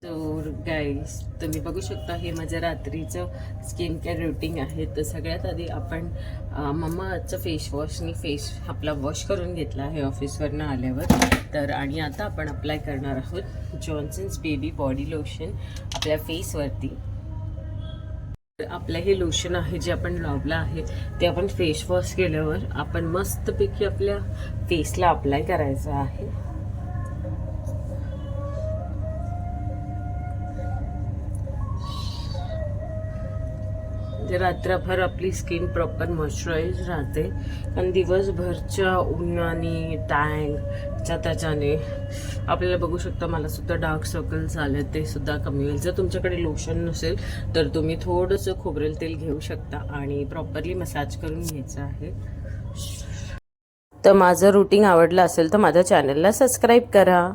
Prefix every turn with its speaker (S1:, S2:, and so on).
S1: तर गाईस तुम्ही बघू शकता हे माझं रात्रीचं स्किन केअर रुटीन आहे. तर सगळ्यात आधी आपण मम्माचं फेसवॉशनी फेस आपला वॉश करून घेतला आहे ऑफिसवरनं आल्यावर. तर आणि आता आपण अप्लाय करणार आहोत जॉन्सन्स बेबी बॉडी लोशन आपल्या फेसवरती. आपलं हे लोशन आहे जे आपण लावलं आहे ते आपण फेस वॉश केल्यावर आपण मस्तपैकी आपल्या फेसला अप्लाय करायचं आहे. रात्रभर आपली स्किन प्रॉपर मॉइश्चराईज राहते. कारण दिवसभरच्या उन्हाने टँग त्याच्याने आपल्याला बघू शकता मला सुद्धा डार्क सर्कल्स आले ते सुद्धा कमी होईल. जर तुमच्याकडे लोशन नसेल तर तुम्ही थोडंसं खोबरेल तेल घेऊ शकता आणि प्रॉपरली मसाज करून घ्यायचं आहे. तर माझं रुटीन आवडलं असेल तर माझ्या चॅनलला सबस्क्राईब करा.